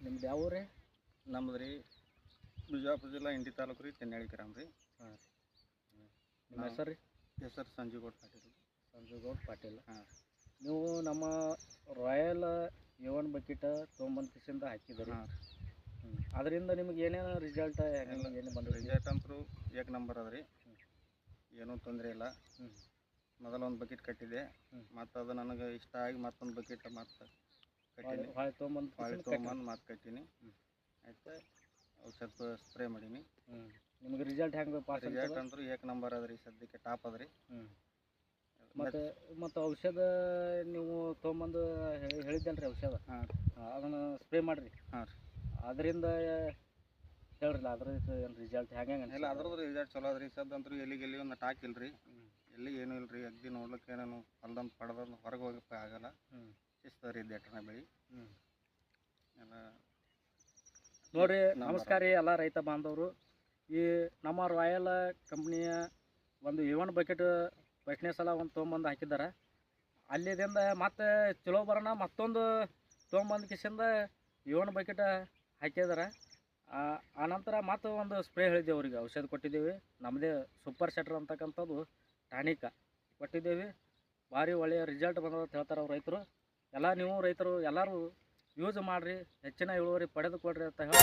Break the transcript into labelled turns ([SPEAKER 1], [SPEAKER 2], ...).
[SPEAKER 1] ನಿಮ್ದು ಯಾವ ಊರು ರೀ?
[SPEAKER 2] ನಮ್ದು ರೀ ಬಿಜಾಪುರ ಜಿಲ್ಲಾ ಇಂಡಿ ತಾಲೂಕು ರೀ ತೆನ್ಯಾಳಿ ಗ್ರಾಮ ರೀ.
[SPEAKER 1] ಹಾಂ ನಿಮ್ಮ ಹೆಸರು ರೀ?
[SPEAKER 2] ಹೆಸರು ಸಂಜುಗೌಡ ಪಾಟೀಲ್.
[SPEAKER 1] ಸಂಜುಗೌಡ ಪಾಟೀಲ್.
[SPEAKER 2] ಹಾಂ
[SPEAKER 1] ನೀವು ನಮ್ಮ ರಾಯಲ್ A1 ಬಕೆಟ್ ತೊಗೊಂಬಂದು ಕಿಸಿಂದ ಹಾಕಿದ್ದೀರಿ.
[SPEAKER 2] ಹಾಂ
[SPEAKER 1] ಅದರಿಂದ ನಿಮ್ಗೆ ಏನೇನು ರಿಸಲ್ಟ್ ಏನು ಬಂದಿದೆ?
[SPEAKER 2] ರಿಸಲ್ಟ್ ಅಂತೂ ಏಕ್ ನಂಬರ್ ಅದ ರೀ. ಏನೂ ತೊಂದರೆ ಇಲ್ಲ. ಮೊದಲ ಒಂದು ಬಕೆಟ್ ಕಟ್ಟಿದೆ, ಮತ್ತು ಅದು ನನಗೆ ಇಷ್ಟ ಆಗಿ ಮತ್ತೊಂದು ಬಕೆಟ್ ಮತ್ತೆ ಕಟ್ಟೀನಿ.
[SPEAKER 1] ಹೊಳೆ ತೊಗೊಂಬಂದು
[SPEAKER 2] ಮತ್ತೆ ಕಟ್ಟೀನಿ. ಆಯ್ತು ಔಷಧ ಸ್ಪ್ರೇ ಮಾಡೀನಿ.
[SPEAKER 1] ನಿಮಗೆ ರಿಸಲ್ಟ್ ಹೆಂಗೆ ಪಾಸ್?
[SPEAKER 2] ರಿಸಲ್ಟ್ ಅಂತೂ ಏಕ್ ನಂಬರ್ ಅದ ರೀ, ಸದ್ಯಕ್ಕೆ ಟಾಪ್ ಅದ ರೀ.
[SPEAKER 1] ಮತ್ತು ಔಷಧ ನೀವು ತೊಗೊಂಬಂದು ಹೇಳಿದ್ದಲ್ಲ ರೀ ಔಷಧ, ಅದನ್ನು ಸ್ಪ್ರೇ ಮಾಡಿರಿ.
[SPEAKER 2] ಹಾಂ ರೀ.
[SPEAKER 1] ಅದರಿಂದ ಹೇಳ್ರಲ್ಲ ಅದ್ರ ಏನು ರಿಸಲ್ಟ್ ಹೆಂಗೆ?
[SPEAKER 2] ಇಲ್ಲ ಅದ್ರದ್ದು ರಿಸಲ್ಟ್ ಚಲೋ ಅದ ರೀ. ಸದ್ದಂತೂ ಎಲ್ಲಿ ಒಂದು ಟಾಕಿಲ್ಲ ರೀ, ಎಲ್ಲಿ ಏನೂ ಇಲ್ಲ ರೀ. ಅಗ್ದಿ ನೋಡ್ಲಿಕ್ಕೆ ಏನೇನು ಹೊಲ್ದಂತ ಪಡೆದಂದು ಹೊರಗೆ ಹೋಗಕ್ಕೆ ಆಗಲ್ಲ. ಶಿಸ್ತು ರೀ ದೇಟನ ಬೆಳೆ ಎಲ್ಲ.
[SPEAKER 1] ನೋಡಿರಿ, ನಮಸ್ಕಾರ ರೀ ಎಲ್ಲ ರೈತ ಬಾಂಧವರು. ಈ ನಮ್ಮ ರಾಯಲ್ ಕಂಪ್ನಿಯ ಒಂದು A1 ಬಕೆಟ್ ಫಸ್ಟ್ನೇ ಸಲ ಒಂದು ತೊಗೊಂಬಂದು ಹಾಕಿದ್ದಾರೆ. ಅಲ್ಲಿದಿಂದ ಮತ್ತೆ ಚಲೋ ಬರೋಣ ಮತ್ತೊಂದು ತೊಗೊಂಬಂದು ಕಿಸಿಂದ A1 ಬಕೆಟ್ ಹಾಕಿದ್ದಾರೆ. ಆನಂತರ ಮತ್ತು ಒಂದು ಸ್ಪ್ರೇ ಹೇಳಿದ್ದೇವೆ ಅವ್ರಿಗೆ, ಔಷಧ ಕೊಟ್ಟಿದ್ದೇವೆ. ನಮ್ಮದೇ ಸೂಪರ್ ಸೆಟ್ರ್ ಅಂತಕ್ಕಂಥದ್ದು ಟಾನಿಕ ಕೊಟ್ಟಿದ್ದೇವೆ. ಭಾರಿ ಒಳ್ಳೆಯ ರಿಸಲ್ಟ್ ಬಂದದ ಹೇಳ್ತಾರೆ ಅವ್ರು ರೈತರು. ಎಲ್ಲ ನೀವು ರೈತರು ಎಲ್ಲರೂ ಯೂಸ್ ಮಾಡಿರಿ, ಹೆಚ್ಚಿನ ಇಳುವರಿ ಪಡೆದುಕೊಡ್ರಿ ಅಂತ ಹೇಳಿ